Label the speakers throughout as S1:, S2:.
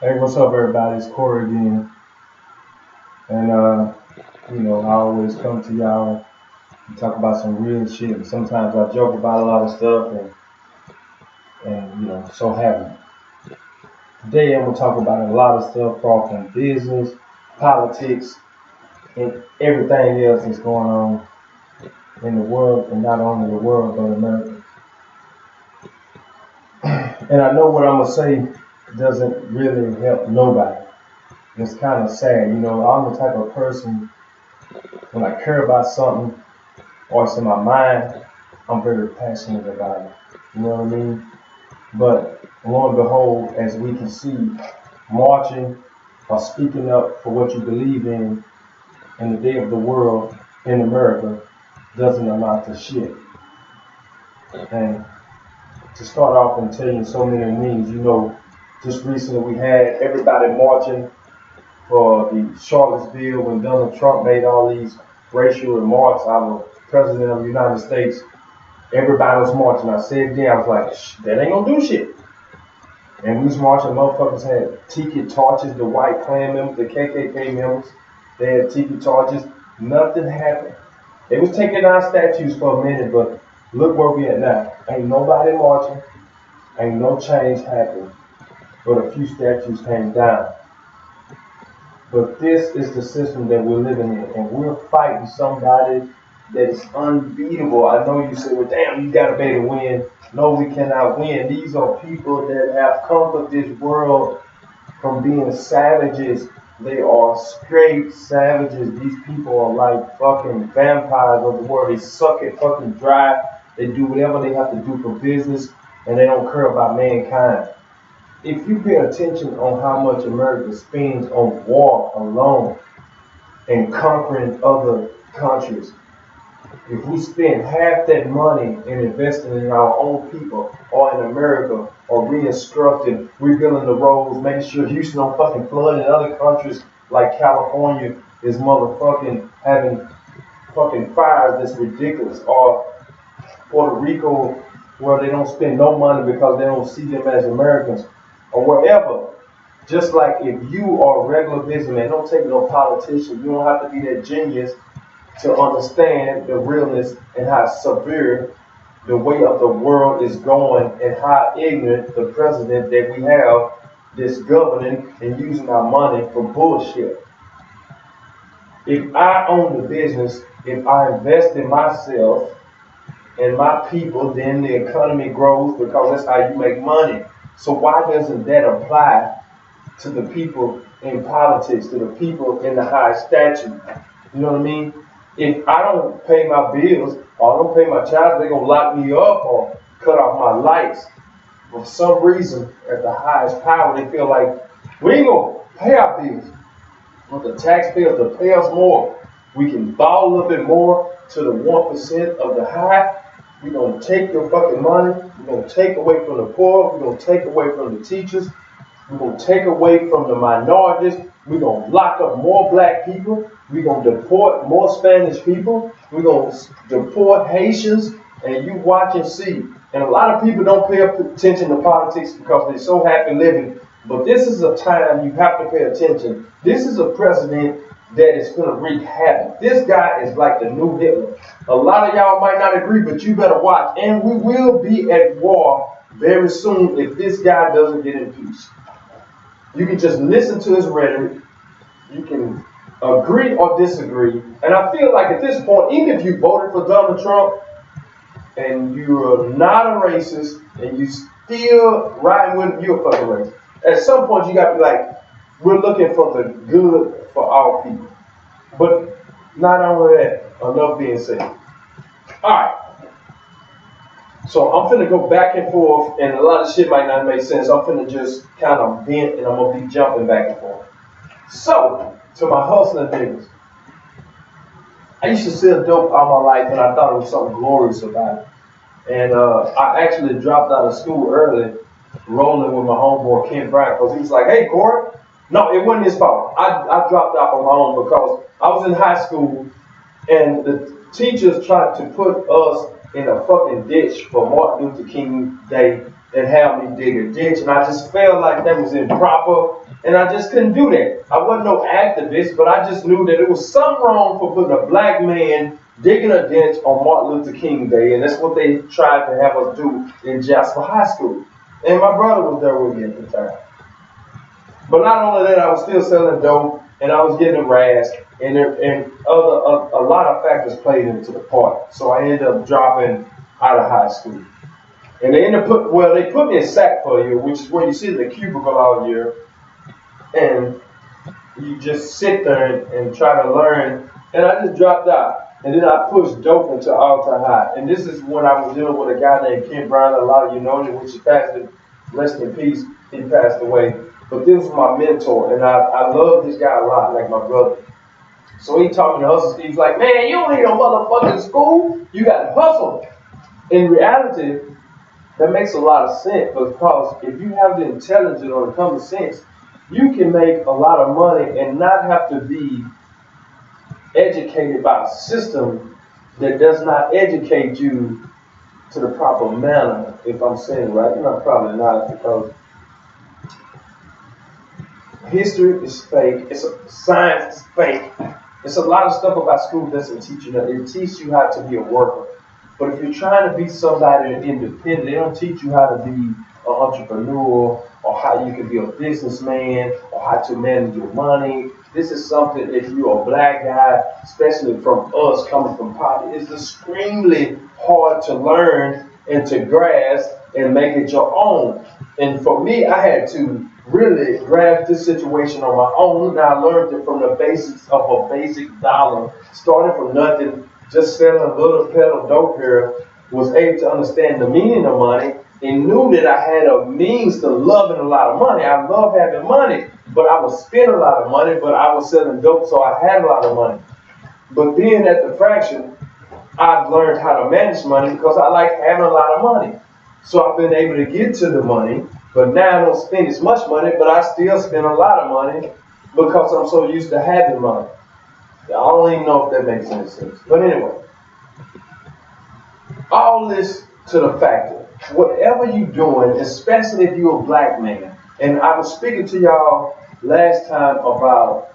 S1: Hey, what's up, everybody? It's Corey again, and I always come to y'all and talk about some real shit. And sometimes I joke about a lot of stuff, and so have we. Today, I'm gonna talk about a lot of stuff, all from business, politics, and everything else that's going on in the world, and not only the world but America. And I know what I'm gonna say doesn't really help nobody. It's kind of sad, I'm the type of person when I care about something or it's in my mind, I'm very passionate about it. You know what I mean? But lo and behold, as we can see, marching or speaking up for what you believe in the day of the world in America doesn't amount to shit. And to start off and tell you so many things, just recently we had everybody marching for the Charlottesville when Donald Trump made all these racial remarks. Our president of the United States. Everybody was marching. I said then, I was like, that ain't gonna do shit. And we was marching, motherfuckers had tiki torches, the white Klan members, the KKK members, they had tiki torches. Nothing happened. They was taking down statues for a minute, but look where we at now. Ain't nobody marching. Ain't no change happened. But a few statues came down. But this is the system that we're living in, and we're fighting somebody that is unbeatable. I know you say, well, damn, you gotta be able to win. No, we cannot win. These are people that have conquered this world from being savages. They are straight savages. These people are like fucking vampires of the world. They suck it fucking dry. They do whatever they have to do for business, and they don't care about mankind. If you pay attention on how much America spends on war alone and conquering other countries, if we spend half that money in investing in our own people or in America or re-instructing, rebuilding the roads, making sure Houston don't fucking flood in other countries like California is motherfucking having fucking fires that's ridiculous, or Puerto Rico where they don't spend no money because they don't see them as Americans, or wherever. Just like if you are a regular businessman, don't take no politician, you don't have to be that genius to understand the realness and how severe the way of the world is going and how ignorant the president that we have that's governing and using our money for bullshit. If I own the business, if I invest in myself and my people, then the economy grows because that's how you make money. So why doesn't that apply to the people in politics, to the people in the high statue? You know what I mean? If I don't pay my bills or I don't pay my child, they're going to lock me up or cut off my lights. For some reason, at the highest power, they feel like we ain't going to pay our bills. But the taxpayers to pay us more. We can borrow a little bit more to the 1% of the high. We're going to take your fucking money. We're going to take away from the poor. We're going to take away from the teachers. We're going to take away from the minorities. We're going to lock up more black people. We're going to deport more Spanish people. We're going to deport Haitians. And you watch and see. And a lot of people don't pay attention to politics because they're so happy living. But this is a time you have to pay attention. This is a president that is going to wreak havoc. This guy is like the new Hitler. A lot of y'all might not agree, but you better watch. And we will be at war very soon if this guy doesn't get impeached. You can just listen to his rhetoric. You can agree or disagree. And I feel like at this point, even if you voted for Donald Trump and you're not a racist and you still riding with you're a fucking racist, at some point you got to be like, we're looking for the good for our people. But not only that, enough being said. Alright. So I'm finna go back and forth, and a lot of shit might not make sense. I'm finna just kind of vent, and I'm gonna be jumping back and forth. So, to my hustling niggas, I used to sell dope all my life, and I thought it was something glorious about it. And I actually dropped out of school early, rolling with my homeboy Ken Bryant, because he was like, hey, Corey. No, it wasn't his fault. I dropped out on my own because I was in high school, and the teachers tried to put us in a fucking ditch for Martin Luther King Day and have me dig a ditch, and I just felt like that was improper. And I just couldn't do that. I wasn't no activist, but I just knew that it was something wrong for putting a black man digging a ditch on Martin Luther King Day, and that's what they tried to have us do in Jasper High School. And my brother was there with me at the time. But not only that, I was still selling dope, and I was getting harassed, and a lot of factors played into the part. So I ended up dropping out of high school. And they they put me in SAC for a year, which is where you sit in the cubicle all year, and you just sit there and try to learn. And I just dropped out. And then I pushed dope into alter high. And this is when I was dealing with a guy named Ken Brown. A lot of you know him, which is passed, rest in peace. He passed away. But this was my mentor, and I love this guy a lot, like my brother. So he taught me to hustle. He's like, man, you don't need no motherfucking school. You got to hustle. In reality, that makes a lot of sense, because if you have the intelligence or the common sense, you can make a lot of money and not have to be educated by a system that does not educate you to the proper manner, if I'm saying it right. No, probably not, because history is fake. Science is fake. It's a lot of stuff about school that doesn't teach you that. It teaches you how to be a worker. But if you're trying to be somebody independent, they don't teach you how to be an entrepreneur, or how you can be a businessman, or how to manage your money. This is something, if you're a black guy, especially from us coming from poverty, it's extremely hard to learn and to grasp and make it your own. And for me, I had to really grasp this situation on my own. And I learned it from the basics of a basic dollar, starting from nothing, just selling a little pedal dope here, was able to understand the meaning of money, and knew that I had a means to loving a lot of money. I love having money, but I would spend a lot of money, but I was selling dope, so I had a lot of money. But being at the fraction, I've learned how to manage money because I like having a lot of money. So I've been able to get to the money, but now I don't spend as much money, but I still spend a lot of money because I'm so used to having money. I don't even know if that makes any sense. But anyway, all this to the factor. Whatever you're doing, especially if you're a black man, and I was speaking to y'all last time about,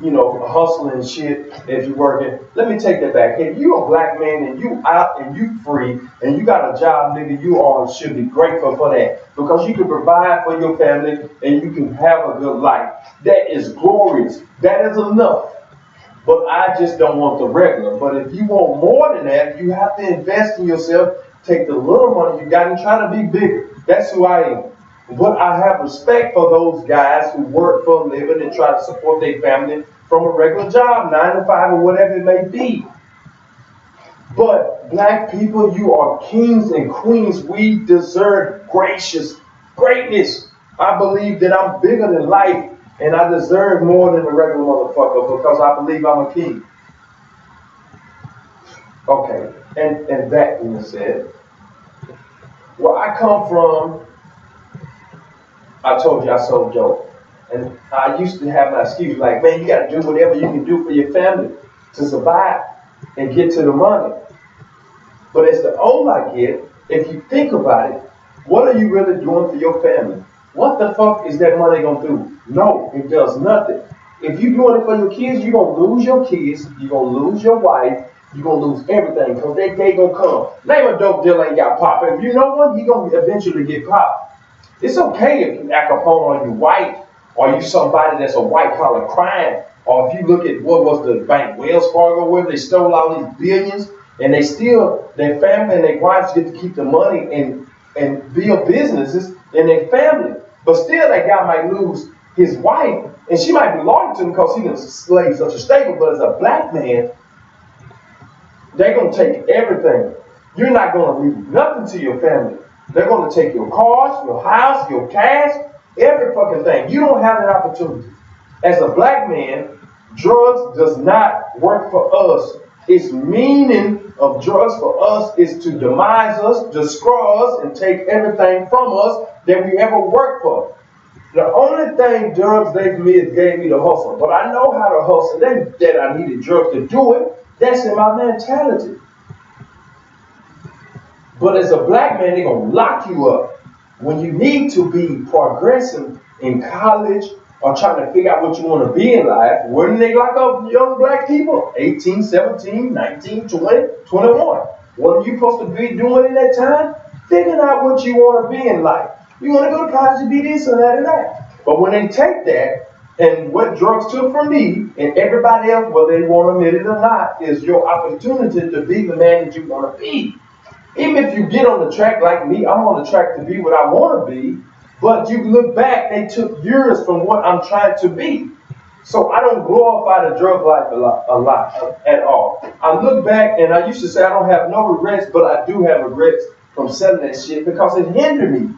S1: hustling and shit if you're working. Let me take that back. If you're a black man and you out and you free and you got a job, nigga, you all should be grateful for that, because you can provide for your family and you can have a good life. That is glorious. That is enough. But I just don't want the regular. But if you want more than that, you have to invest in yourself. Take the little money you got and try to be bigger. That's who I am. But I have respect for those guys who work for a living and try to support their family from a regular job, 9 to 5 or whatever it may be. But black people, you are kings and queens. We deserve greatness. I believe that I'm bigger than life, and I deserve more than a regular motherfucker because I believe I'm a king. Okay, and that being said, where I come from, I told you I sold dope. And I used to have my excuse like, man, you got to do whatever you can do for your family to survive and get to the money. But as the older I get, if you think about it, what are you really doing for your family? What the fuck is that money going to do? No, it does nothing. If you're doing it for your kids, you're going to lose your kids, you're going to lose your wife, you're going to lose everything, because that day going to come. Name a dope dealer ain't got popped. If you know one, you're going to eventually get popped. It's okay if you act upon or you white, or you somebody that's a white collar crime, or if you look at what was the bank, Wells Fargo, where they stole all these billions, and they still, their family and their wives get to keep the money and build businesses in their family. But still that guy might lose his wife, and she might be loyal to him because he didn't slay such a staple, but as a black man, they're going to take everything. You're not going to leave nothing to your family. They're going to take your cars, your house, your cash, every fucking thing. You don't have an opportunity. As a black man, drugs does not work for us. Its meaning of drugs for us is to demise us, destroy us, and take everything from us that we ever worked for. The only thing drugs gave me is gave me the hustle. But I know how to hustle. That I needed drugs to do it. That's in my mentality. But as a black man, they're going to lock you up when you need to be progressing in college or trying to figure out what you want to be in life, wouldn't they lock up young black people? 18, 17, 19, 20, 21. What are you supposed to be doing in that time? Figuring out what you want to be in life. You want to go to college to be this and that and that. But when they take that, and what drugs took from me and everybody else, whether they want to admit it or not, is your opportunity to be the man that you want to be. Even if you get on the track like me, I'm on the track to be what I want to be. But you look back, they took years from what I'm trying to be. So I don't glorify the drug life a lot at all. I look back and I used to say I don't have no regrets, but I do have regrets from selling that shit because it hindered me.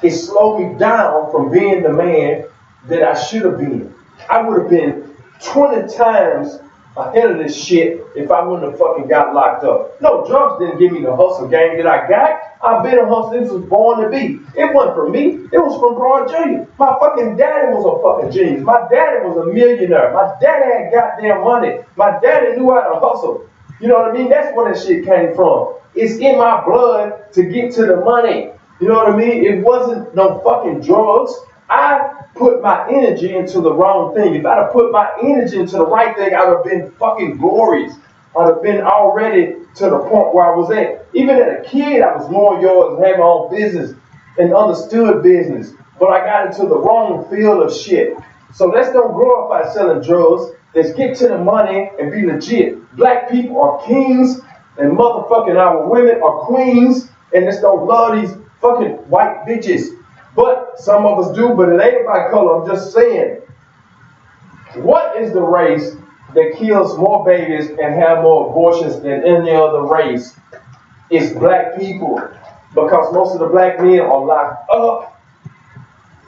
S1: It slowed me down from being the man that I should have been. I would have been 20 times ahead of this shit if I wouldn't have fucking got locked up. No, drugs didn't give me the hustle game that I got. I've been a hustler. This was born to be. It wasn't from me. It was from Broad Jr. My fucking daddy was a fucking genius. My daddy was a millionaire. My daddy had goddamn money. My daddy knew how to hustle. You know what I mean? That's where that shit came from. It's in my blood to get to the money. You know what I mean? It wasn't no fucking drugs. I put my energy into the wrong thing. If I'd have put my energy into the right thing, I'd have been fucking glorious. I'd have been already to the point where I was at. Even as a kid, I was more yours and had my own business and understood business. But I got into the wrong field of shit. So let's don't glorify selling drugs. Let's get to the money and be legit. Black people are kings and motherfucking our women are queens. And let's don't love these fucking white bitches. But some of us do, but it ain't by color. I'm just saying. What is the race that kills more babies and have more abortions than any other race? It's black people. Because most of the black men are locked up.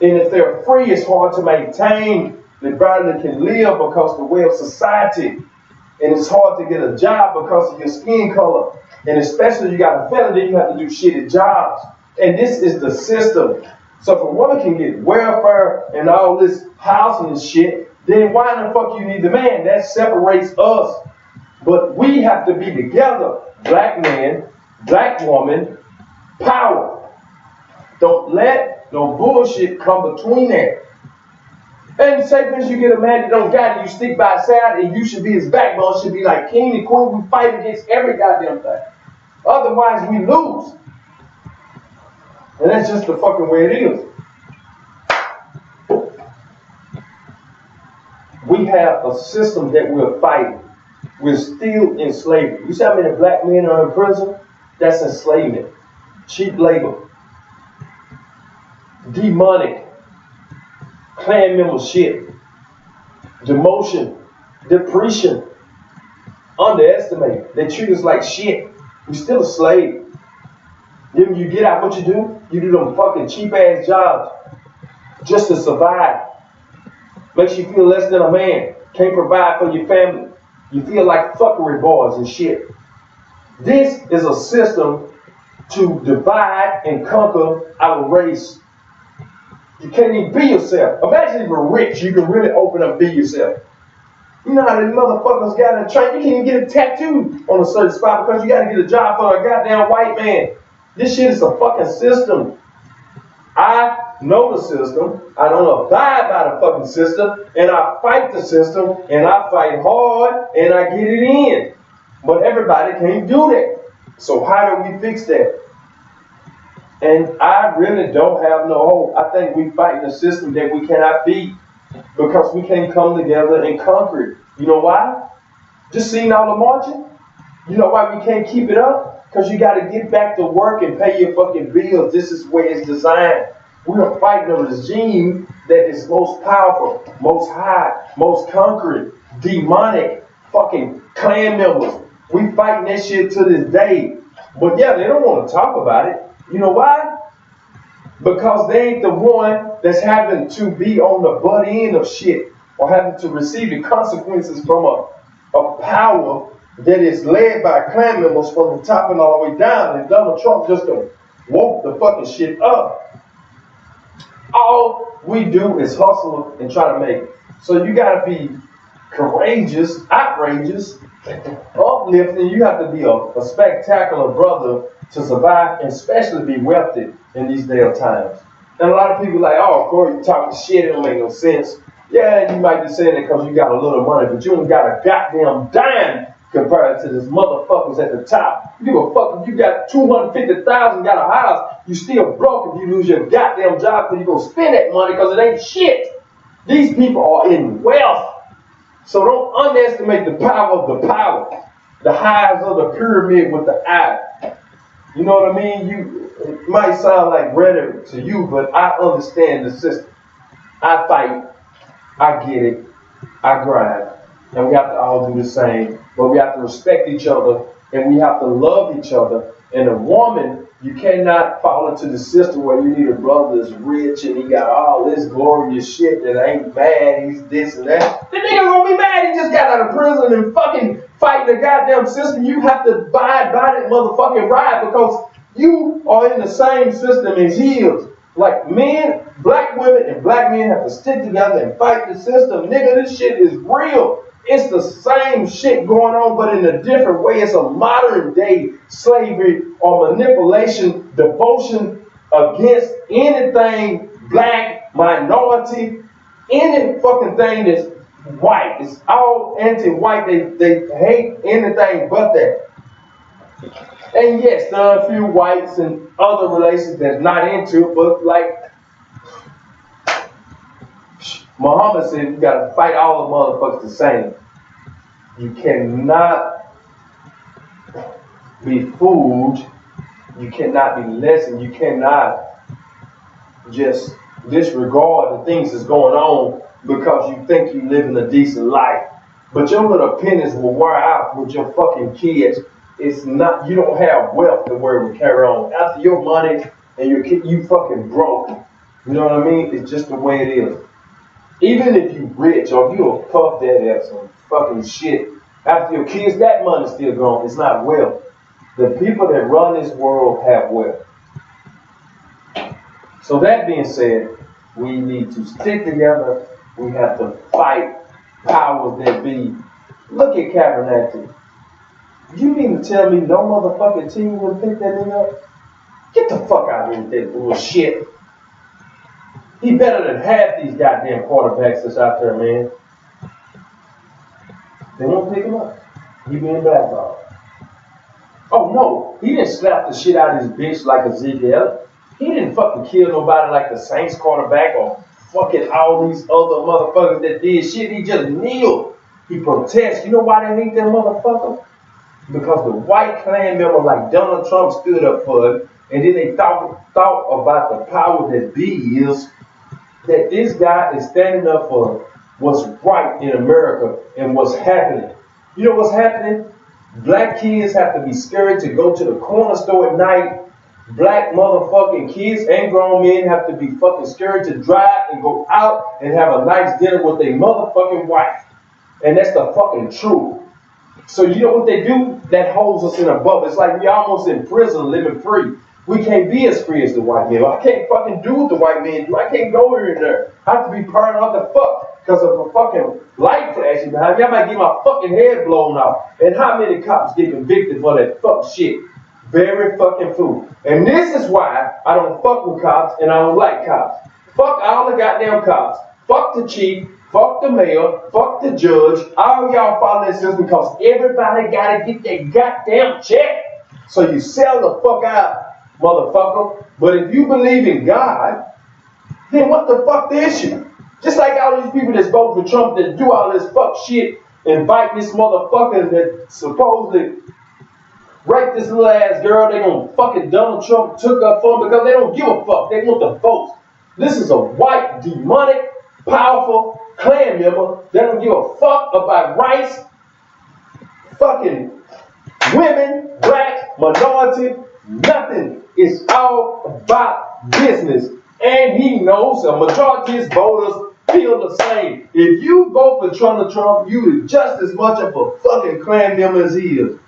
S1: And if they're free, it's hard to maintain. They barely can live because of the way of society. And it's hard to get a job because of your skin color. And especially if you got a felony, you have to do shitty jobs. And this is the system. So if a woman can get welfare and all this housing and shit, then why the fuck you need the man? That separates us. But we have to be together. Black man, black woman, power. Don't let no bullshit come between that. And say for you get a man that don't got it, you stick by his side and you should be his backbone, should be like king and queen. We fight against every goddamn thing. Otherwise we lose. And that's just the fucking way it is. We have a system that we're fighting. We're still in slavery. You see how many black men are in prison? That's enslavement. Cheap labor. Demonic. Clan member shit. Demotion. Depression. Underestimate. They treat us like shit. We're still a slave. Then you get out, what you do? You do them fucking cheap ass jobs just to survive. Makes you feel less than a man. Can't provide for your family. You feel like fuckery boys and shit. This is a system to divide and conquer our race. You can't even be yourself. Imagine if you're rich, you can really open up and be yourself. You know how these motherfuckers got in a train, you can't even get a tattoo on a certain spot because you gotta get a job for a goddamn white man. This shit is a fucking system. I know the system. I don't abide by the fucking system. And I fight the system. And I fight hard. And I get it in. But everybody can't do that. So how do we fix that? And I really don't have no hope. I think we fight in a system that we cannot beat. Because we can't come together and conquer it. You know why? Just seeing all the marching? You know why we can't keep it up? Because you got to get back to work and pay your fucking bills. This is where it's designed. We are fighting a regime that is most powerful, most high, most conquering, demonic, fucking clan members. We fighting that shit to this day. But yeah, they don't want to talk about it. You know why? Because they ain't the one that's having to be on the butt end of shit or having to receive the consequences from a power that is led by clan members from the top and all the way down. And Donald Trump just woke the fucking shit up. All we do is hustle and try to make it. So you gotta be courageous, outrageous, uplifting. You have to be a spectacular brother to survive and especially be wealthy in these damn times. And a lot of people like, oh, Corey, you talking shit, it don't make no sense. Yeah, you might be saying it because you got a little money, but you ain't got a goddamn dime compared to this motherfuckers at the top. You give a fuck if you got 250,000, got a house, you still broke if you lose your goddamn job because you gonna spend that money because it ain't shit. These people are in wealth. So don't underestimate the power of the power. The highs of the pyramid with the eye. You know what I mean? It might sound like rhetoric to you, but I understand the system. I fight. I get it. I grind. And we have to all do the same. But we have to respect each other. And we have to love each other. And a woman, you cannot fall into the system where you need a brother that's rich and he got all this glorious shit that ain't bad. He's this and that. The nigga gonna be mad. He just got out of prison and fucking fighting the goddamn system. You have to abide by that motherfucking ride because you are in the same system as he is. Like men, black women, and black men have to stick together and fight the system. Nigga, this shit is real. It's the same shit going on, but in a different way. It's a modern day slavery or manipulation, devotion against anything black, minority, any fucking thing that's white. It's all anti-white. They hate anything but that. And yes, there are a few whites and other relations that's not into it, but like Muhammad said, you gotta fight all the motherfuckers the same. You cannot be fooled. You cannot be lessened. You cannot just disregard the things that's going on because you think you're living a decent life. But your little pennies will wear out with your fucking kids. It's not, you don't have wealth to where it will carry on. After your money and your kid, you fucking broke. You know what I mean? It's just the way it is. Even if you rich or if you a puff daddy or some fucking shit, after your kids, that money's still gone. It's not wealth. The people that run this world have wealth. So that being said, we need to stick together. We have to fight powers that be. Look at Kaepernick. You mean to tell me no motherfucking team would pick that nigga up? Get the fuck out of here with that bullshit. He better than half these goddamn quarterbacks that's out there, man. They won't pick him up. He being blackballed. Oh no, he didn't slap the shit out of his bitch like Ezekiel. He didn't fucking kill nobody like the Saints quarterback or fucking all these other motherfuckers that did shit. He just kneeled. He protests. You know why they hate that motherfucker? Because the white Klan member like Donald Trump stood up for it, and then they thought about the power that be is that this guy is standing up for what's right in America and what's happening. You know what's happening? Black kids have to be scared to go to the corner store at night. Black motherfucking kids and grown men have to be fucking scared to drive and go out and have a nice dinner with their motherfucking wife. And that's the fucking truth. So you know what they do? That holds us in a bubble. It's like we almost in prison living free. We can't be as free as the white men. I can't fucking do what the white men do. I can't go here and there. I have to be paranoid the fuck because of a fucking light flashing behind me. I might get my fucking head blown off. And how many cops get convicted for that fuck shit? Very fucking fool. And this is why I don't fuck with cops and I don't like cops. Fuck all the goddamn cops. Fuck the chief. Fuck the mayor, fuck the judge, all y'all follow this system because everybody gotta get their goddamn check. So you sell the fuck out, motherfucker. But if you believe in God, then what the fuck the issue? Just like all these people that vote for Trump that do all this fuck shit, invite this motherfucker that supposedly raped this little ass girl, they gonna fucking Donald Trump took up for them because they don't give a fuck. They want the votes. This is a white, demonic, powerful Klan member that don't give a fuck about rights, fucking women, black, minority, nothing. It's all about business. And he knows the majority of his voters feel the same. If you vote for Trump, you is just as much of a fucking Klan member as he is.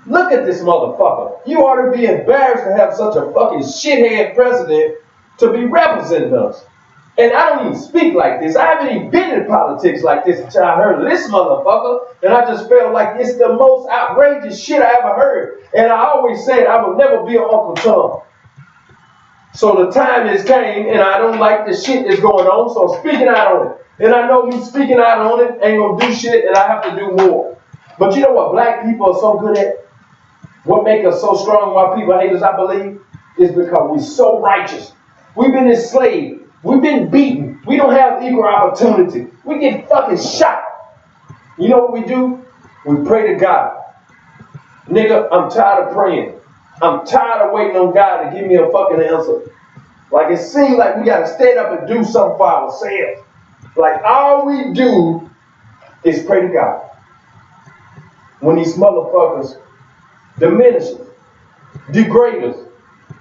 S1: Look at this motherfucker. You ought to be embarrassed to have such a fucking shithead president to be representing us. And I don't even speak like this. I haven't even been in politics like this until I heard this motherfucker. And I just felt like it's the most outrageous shit I ever heard. And I always said I would never be an Uncle Tom. So the time has came and I don't like the shit that's going on. So I'm speaking out on it. And I know me speaking out on it ain't gonna do shit, and I have to do more. But you know what black people are so good at? What makes us so strong, why people hate us, I believe, is because we're so righteous. We've been enslaved. We've been beaten. We don't have equal opportunity. We get fucking shot. You know what we do? We pray to God. Nigga, I'm tired of praying. I'm tired of waiting on God to give me a fucking answer. Like it seems like we gotta stand up and do something for ourselves. Like all we do is pray to God. When these motherfuckers diminish us, degrade us,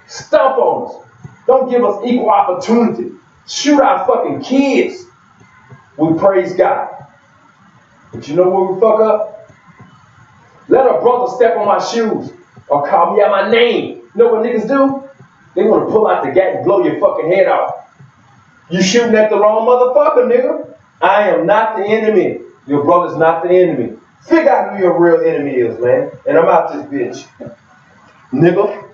S1: stomp on us, don't give us equal opportunity, shoot our fucking kids, we praise God. But you know where we fuck up? Let a brother step on my shoes or call me out my name. You know what niggas do? They want to pull out the gat and blow your fucking head off. You shooting at the wrong motherfucker, nigga. I am not the enemy. Your brother's not the enemy. Figure out who your real enemy is, man. And I'm out this bitch. Nigga.